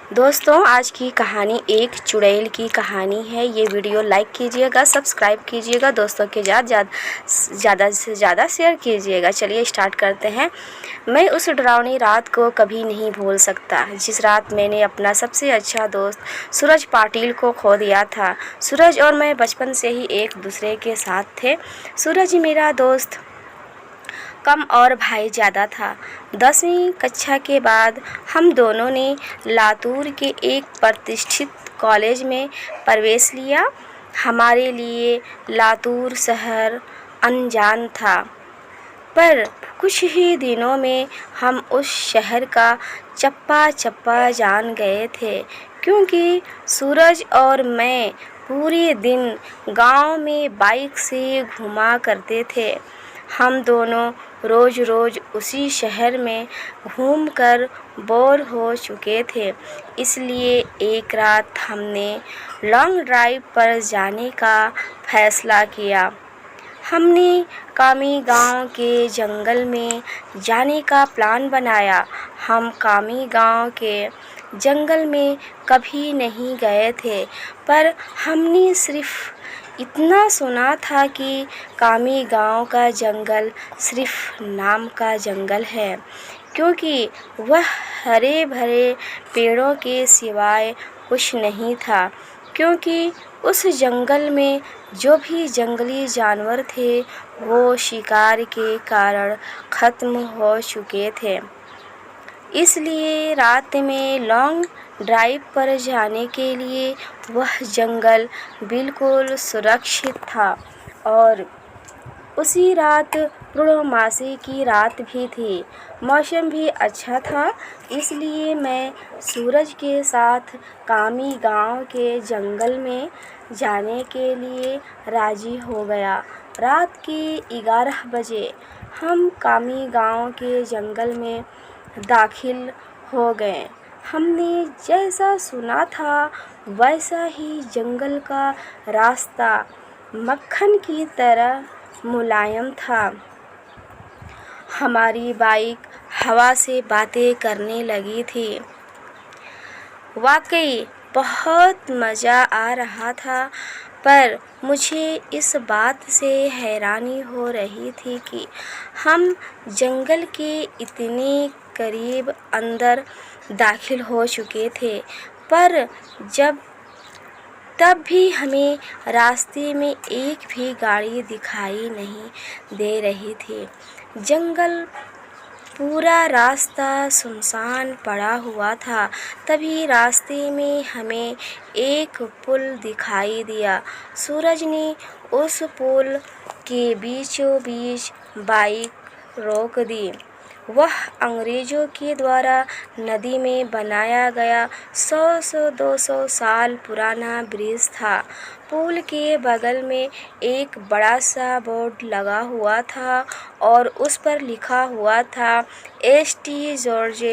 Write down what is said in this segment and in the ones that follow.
दोस्तों, आज की कहानी एक चुड़ैल की कहानी है। ये वीडियो लाइक कीजिएगा, सब्सक्राइब कीजिएगा, दोस्तों के ज़्यादा से ज़्यादा शेयर कीजिएगा। चलिए स्टार्ट करते हैं। मैं उस डरावनी रात को कभी नहीं भूल सकता जिस रात मैंने अपना सबसे अच्छा दोस्त सूरज पाटिल को खो दिया था। सूरज और मैं बचपन से ही एक दूसरे के साथ थे। सूरज मेरा दोस्त कम और भाई ज़्यादा था। 10वीं कक्षा के बाद हम दोनों ने लातूर के एक प्रतिष्ठित कॉलेज में प्रवेश लिया। हमारे लिए लातूर शहर अनजान था, पर कुछ ही दिनों में हम उस शहर का चप्पा चप्पा जान गए थे, क्योंकि सूरज और मैं पूरे दिन गांव में बाइक से घूमा करते थे। हम दोनों रोज़ उसी शहर में घूमकर बोर हो चुके थे, इसलिए एक रात हमने लॉन्ग ड्राइव पर जाने का फैसला किया। हमने कामी गांव के जंगल में जाने का प्लान बनाया। हम कामी गांव के जंगल में कभी नहीं गए थे, पर हमने सिर्फ इतना सुना था कि कामी गांव का जंगल सिर्फ नाम का जंगल है, क्योंकि वह हरे भरे पेड़ों के सिवाय कुछ नहीं था। क्योंकि उस जंगल में जो भी जंगली जानवर थे वो शिकार के कारण ख़त्म हो चुके थे। इसलिए रात में लॉन्ग ड्राइव पर जाने के लिए वह जंगल बिल्कुल सुरक्षित था। और उसी रात पूर्णमासी की रात भी थी। मौसम भी अच्छा था, इसलिए मैं सूरज के साथ कामी गांव के जंगल में जाने के लिए राज़ी हो गया। रात के 11 बजे हम कामी गांव के जंगल में दाखिल हो गए। हमने जैसा सुना था वैसा ही जंगल का रास्ता मक्खन की तरह मुलायम था। हमारी बाइक हवा से बातें करने लगी थी। वाकई बहुत मज़ा आ रहा था, पर मुझे इस बात से हैरानी हो रही थी कि हम जंगल के इतने करीब अंदर दाखिल हो चुके थे, पर तब भी हमें रास्ते में एक भी गाड़ी दिखाई नहीं दे रही थी। जंगल पूरा रास्ता सुनसान पड़ा हुआ था। तभी रास्ते में हमें एक पुल दिखाई दिया। सूरज ने उस पुल के बीचों बीच बाइक रोक दी। वह अंग्रेज़ों के द्वारा नदी में बनाया गया 100-200 साल पुराना ब्रिज था। पुल के बगल में एक बड़ा सा बोर्ड लगा हुआ था और उस पर लिखा हुआ था एसटी जॉर्ज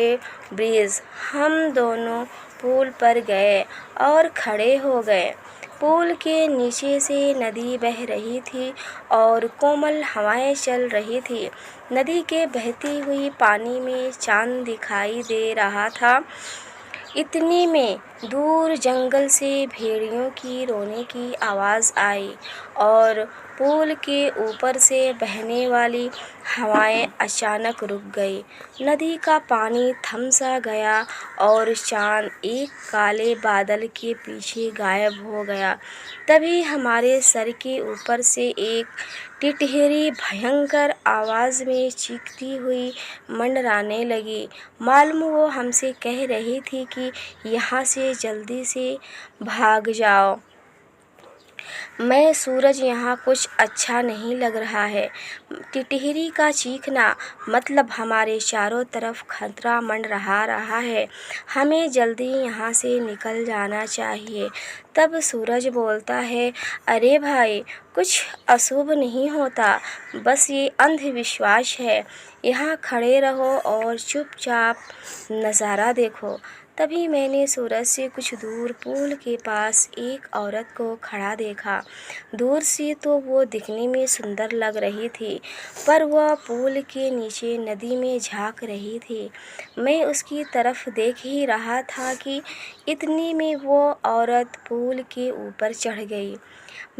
ब्रिज। हम दोनों पुल पर गए और खड़े हो गए। पुल के नीचे से नदी बह रही थी और कोमल हवाएं चल रही थी। नदी के बहती हुई पानी में चांद दिखाई दे रहा था। इतने में दूर जंगल से भेड़ियों की रोने की आवाज़ आई और पुल के ऊपर से बहने वाली हवाएं अचानक रुक गई। नदी का पानी थम सा गया और चांद एक काले बादल के पीछे गायब हो गया। तभी हमारे सर के ऊपर से एक टिटहरी भयंकर आवाज़ में चीखती हुई मंडराने लगी। मालूम वो हमसे कह रही थी कि यहाँ से जल्दी से भाग जाओ। मैं सूरज, यहाँ कुछ अच्छा नहीं लग रहा है। टिटहरी का चीखना मतलब हमारे चारों तरफ खतरा मंडरा रहा है। हमें जल्दी यहाँ से निकल जाना चाहिए। तब सूरज बोलता है, अरे भाई, कुछ अशुभ नहीं होता, बस ये अंधविश्वास है। यहाँ खड़े रहो और चुपचाप नज़ारा देखो। तभी मैंने सूरज से कुछ दूर पुल के पास एक औरत को खड़ा देखा। दूर से तो वो दिखने में सुंदर लग रही थी, पर वह पुल के नीचे नदी में झांक रही थी। मैं उसकी तरफ देख ही रहा था कि इतने में वो औरत पुल के ऊपर चढ़ गई।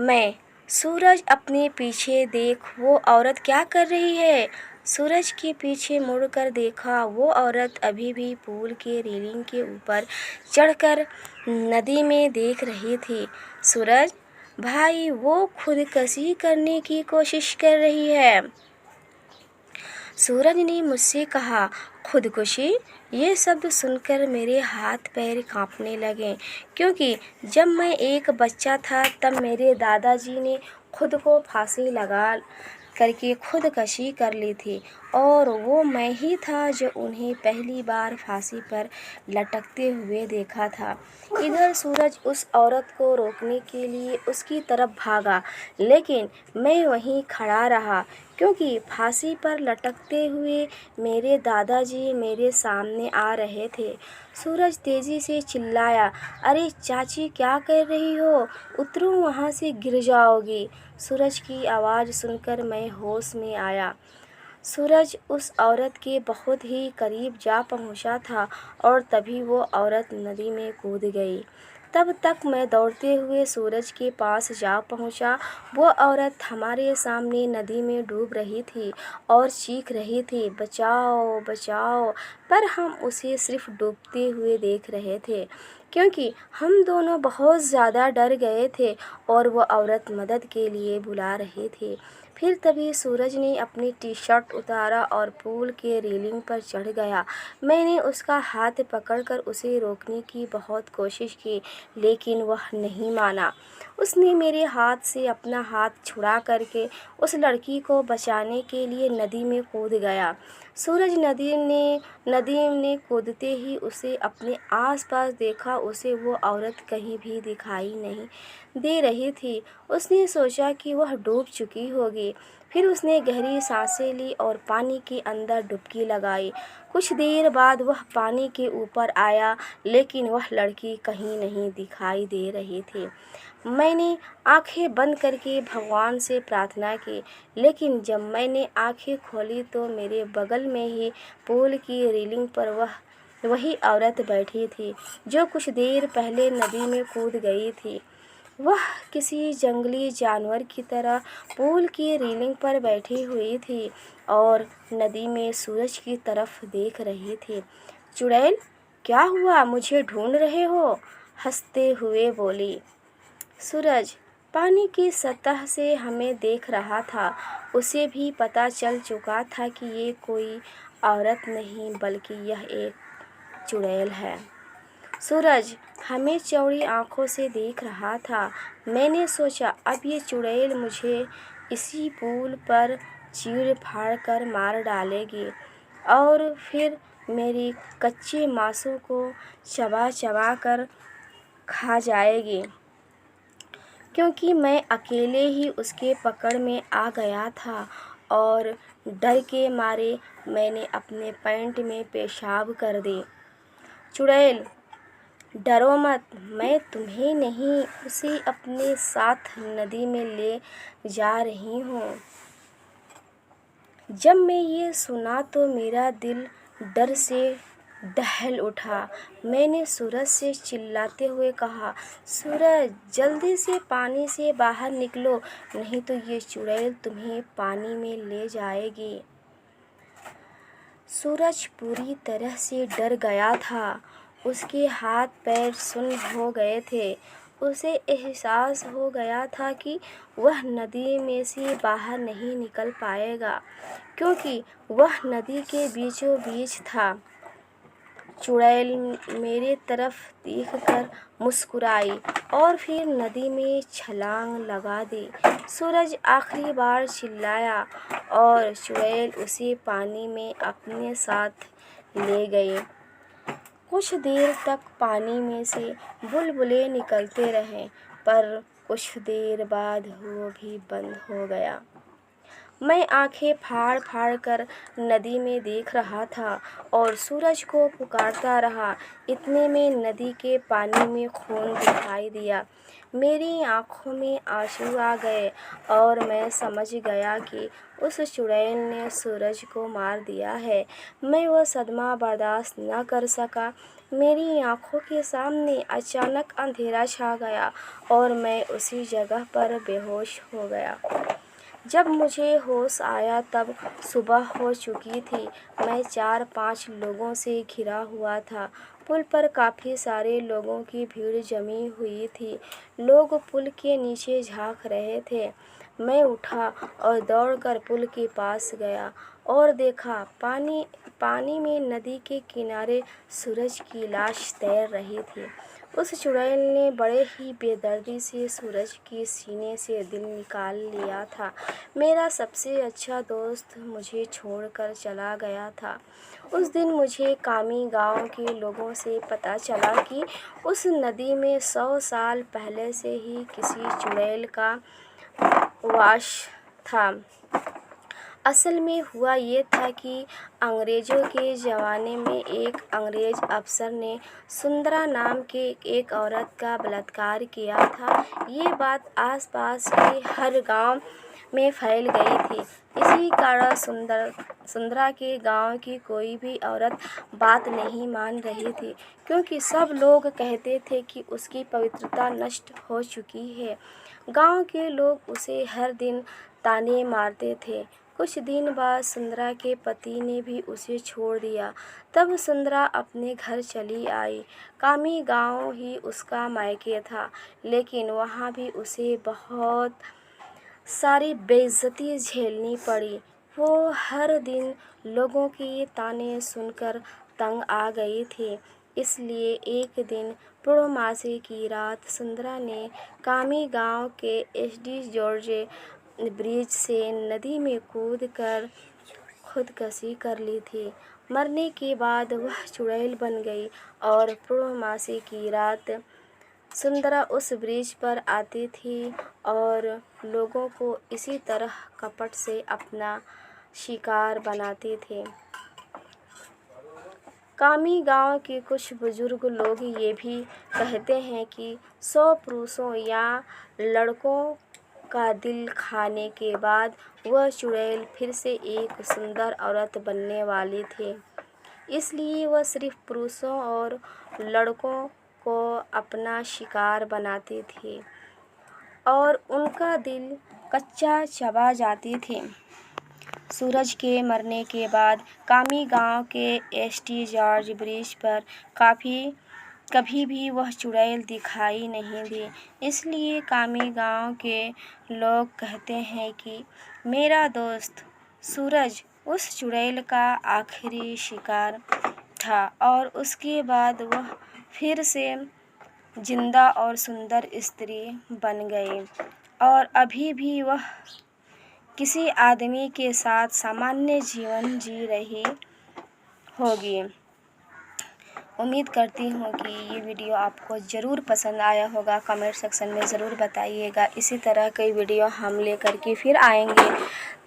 मैं सूरज अपने पीछे देख, वो औरत क्या कर रही है? सूरज के पीछे मुड़कर देखा, वो औरत अभी भी पुल के रेलिंग के ऊपर चढ़कर नदी में देख रही थी। सूरज भाई, वो खुदकुशी करने की कोशिश कर रही है। सूरज ने मुझसे कहा। खुदकुशी? ये शब्द सुनकर मेरे हाथ पैर कांपने लगे, क्योंकि जब मैं एक बच्चा था तब मेरे दादाजी ने खुद को फांसी लगा करके खुदकुशी कर ली थी, और वो मैं ही था जो उन्हें पहली बार फांसी पर लटकते हुए देखा था। इधर सूरज उस औरत को रोकने के लिए उसकी तरफ भागा, लेकिन मैं वहीं खड़ा रहा, क्योंकि फांसी पर लटकते हुए मेरे दादाजी मेरे सामने आ रहे थे। सूरज तेज़ी से चिल्लाया, अरे चाची, क्या कर रही हो? उतरो, वहाँ से गिर जाओगी। सूरज की आवाज़ सुनकर मैं होश में आया। सूरज उस औरत के बहुत ही करीब जा पहुंचा था, और तभी वो औरत नदी में कूद गई। तब तक मैं दौड़ते हुए सूरज के पास जा पहुंचा। वो औरत हमारे सामने नदी में डूब रही थी और चीख रही थी, बचाओ बचाओ, पर हम उसे सिर्फ डूबते हुए देख रहे थे, क्योंकि हम दोनों बहुत ज़्यादा डर गए थे और वो औरत मदद के लिए बुला रही थी। फिर तभी सूरज ने अपनी टी-शर्ट उतारा और पुल के रेलिंग पर चढ़ गया। मैंने उसका हाथ पकड़कर उसे रोकने की बहुत कोशिश की, लेकिन वह नहीं माना। उसने मेरे हाथ से अपना हाथ छुड़ा करके उस लड़की को बचाने के लिए नदी में कूद गया। सूरज नदी में कूदते ही उसे अपने आसपास देखा। उसे वो औरत कहीं भी दिखाई नहीं दे रही थी। उसने सोचा कि वह डूब चुकी होगी। फिर उसने गहरी सांसें ली और पानी के अंदर डुबकी लगाई। कुछ देर बाद वह पानी के ऊपर आया, लेकिन वह लड़की कहीं नहीं दिखाई दे रही थी। मैंने आंखें बंद करके भगवान से प्रार्थना की, लेकिन जब मैंने आंखें खोली तो मेरे बगल में ही पुल की रेलिंग पर वही औरत बैठी थी जो कुछ देर पहले नदी में कूद गई थी। वह किसी जंगली जानवर की तरह पुल की रेलिंग पर बैठी हुई थी और नदी में सूरज की तरफ देख रही थी। चुड़ैल, क्या हुआ? मुझे ढूंढ रहे हो? हंसते हुए बोली। सूरज पानी की सतह से हमें देख रहा था। उसे भी पता चल चुका था कि ये कोई औरत नहीं बल्कि यह एक चुड़ैल है। सूरज हमें चौड़ी आंखों से देख रहा था। मैंने सोचा अब ये चुड़ैल मुझे इसी पुल पर चीर फाड़ कर मार डालेगी और फिर मेरी कच्चे मांसों को चबा चबा कर खा जाएगी, क्योंकि मैं अकेले ही उसके पकड़ में आ गया था और डर के मारे मैंने अपने पैंट में पेशाब कर दी। चुड़ैल, डरो मत, मैं तुम्हें नहीं, उसे अपने साथ नदी में ले जा रही हूँ। जब मैं ये सुना तो मेरा दिल डर से दहल उठा। मैंने सूरज से चिल्लाते हुए कहा, सूरज, जल्दी से पानी से बाहर निकलो, नहीं तो ये चुड़ैल तुम्हें पानी में ले जाएगी। सूरज पूरी तरह से डर गया था। उसके हाथ पैर सुन्न हो गए थे। उसे एहसास हो गया था कि वह नदी में से बाहर नहीं निकल पाएगा, क्योंकि वह नदी के बीचों बीच था। चुड़ैल मेरे तरफ देखकर मुस्कुराई और फिर नदी में छलांग लगा दी। सूरज आखिरी बार चिल्लाया और चुड़ैल उसे पानी में अपने साथ ले गई। कुछ देर तक पानी में से बुलबुले निकलते रहे, पर कुछ देर बाद वो भी बंद हो गया। मैं आंखें फाड़ फाड़ कर नदी में देख रहा था और सूरज को पुकारता रहा। इतने में नदी के पानी में खून दिखाई दिया। मेरी आंखों में आंसू आ गए और मैं समझ गया कि उस चुड़ैल ने सूरज को मार दिया है। मैं वह सदमा बर्दाश्त न कर सका। मेरी आंखों के सामने अचानक अंधेरा छा गया और मैं उसी जगह पर बेहोश हो गया। जब मुझे होश आया तब सुबह हो चुकी थी। मैं 4-5 लोगों से घिरा हुआ था। पुल पर काफ़ी सारे लोगों की भीड़ जमी हुई थी। लोग पुल के नीचे झांक रहे थे। मैं उठा और दौड़कर पुल के पास गया और देखा पानी में नदी के किनारे सूरज की लाश तैर रही थी। उस चुड़ैल ने बड़े ही बेदर्दी से सूरज के सीने से दिल निकाल लिया था। मेरा सबसे अच्छा दोस्त मुझे छोड़कर चला गया था। उस दिन मुझे कामी गांव के लोगों से पता चला कि उस नदी में 100 साल पहले से ही किसी चुड़ैल का वास था। असल में हुआ ये था कि अंग्रेज़ों के ज़माने में एक अंग्रेज़ अफ़सर ने सुंदरा नाम के एक औरत का बलात्कार किया था। ये बात आसपास के हर गांव में फैल गई थी। इसी कारण सुंदरा के गांव की कोई भी औरत बात नहीं मान रही थी, क्योंकि सब लोग कहते थे कि उसकी पवित्रता नष्ट हो चुकी है। गांव के लोग उसे हर दिन ताने मारते थे। कुछ दिन बाद सुंदरा के पति ने भी उसे छोड़ दिया। तब सुंदरा अपने घर चली आई। कामी गांव ही उसका मायके था, लेकिन वहाँ भी उसे बहुत सारी बेइज्जती झेलनी पड़ी। वो हर दिन लोगों के ताने सुनकर तंग आ गई थी। इसलिए एक दिन पूर्णमासी की रात सुंदरा ने कामी गांव के एसडी जॉर्ज ब्रिज से नदी में कूद कर खुदकुशी कर ली थी। मरने के बाद वह चुड़ैल बन गई और पूर्णमासी की रात सुंदरा उस ब्रिज पर आती थी और लोगों को इसी तरह कपट से अपना शिकार बनाती थी। कामी गांव के कुछ बुजुर्ग लोग ये भी कहते हैं कि 100 पुरुषों या लड़कों का दिल खाने के बाद वह चुड़ैल फिर से एक सुंदर औरत बनने वाली थी। इसलिए वह सिर्फ पुरुषों और लड़कों को अपना शिकार बनाती थी और उनका दिल कच्चा चबा जाती थी। सूरज के मरने के बाद कामी गांव के एसटी जॉर्ज ब्रिज पर कभी भी वह चुड़ैल दिखाई नहीं दी। इसलिए कामी गांव के लोग कहते हैं कि मेरा दोस्त सूरज उस चुड़ैल का आखिरी शिकार था और उसके बाद वह फिर से जिंदा और सुंदर स्त्री बन गई और अभी भी वह किसी आदमी के साथ सामान्य जीवन जी रही होगी। उम्मीद करती हूँ कि ये वीडियो आपको ज़रूर पसंद आया होगा। कमेंट सेक्शन में ज़रूर बताइएगा। इसी तरह कई वीडियो हम लेकर के फिर आएंगे।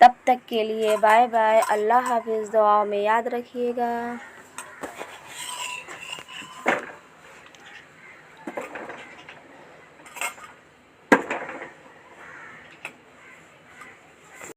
तब तक के लिए बाय बाय। अल्लाह हाफिज़। दुआओं में याद रखिएगा।